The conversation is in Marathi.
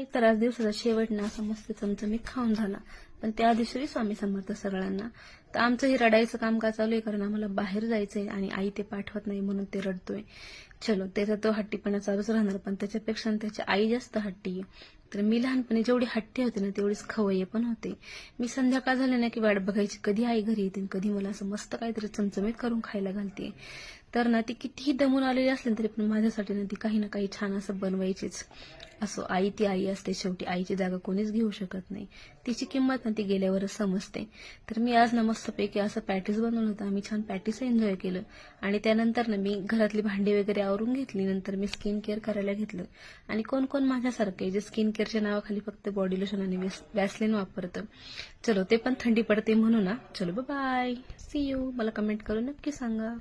तर आज दिवसाचा शेवट ना असं मस्त चमचमीत खाऊन झाला. पण त्या दिवशी स्वामी समर्थ सगळ्यांना. तर आमचं हे रडायचं काम का चालू आहे, कारण आम्हाला बाहेर जायचंय आणि आई ते पाठवत नाही म्हणून ते रडतोय. चलो, त्याचा तो हट्टीपणा चालूच राहणार, पण त्याच्यापेक्षा त्याची आई जास्त हट्टी आहे. तर मी लहानपणी जेवढी हट्टी होते ना तेवढीच खवय्ये पण होते. मी संध्याकाळ झाले ना की वाट बघायची कधी आई घरी येते, कधी मला असं मस्त काहीतरी चमचमीत करून खायला घालते. तर ना ती कितीही दमून आलेली असली तरी पण माझ्यासाठी ना ती काही ना काही छान असं बनवायचीच. असो, आई ती आई असते शेवटी, आईची जागा कोणीच घेऊ शकत नाही. तिची किंमत ना ती गेल्यावरच समजते. तर मी आज ना मस्तपैकी असं पॅटीस बनवलं होतं, आम्ही छान पॅटीस एन्जॉय केलं. आणि त्यानंतर ना मी घरातली भांडी वगैरे आवरून घेतली. नंतर मी स्किन केअर करायला घेतलं. आणि कोण कोण माझ्यासारखे जे स्किन केअरच्या नावाखाली फक्त बॉडी लोशन आणि वॅसलिन वापरतं. चलो, ते पण थंडी पडते म्हणून ना. चलो, बाय, सी यू. मला कमेंट करून नक्की सांगा.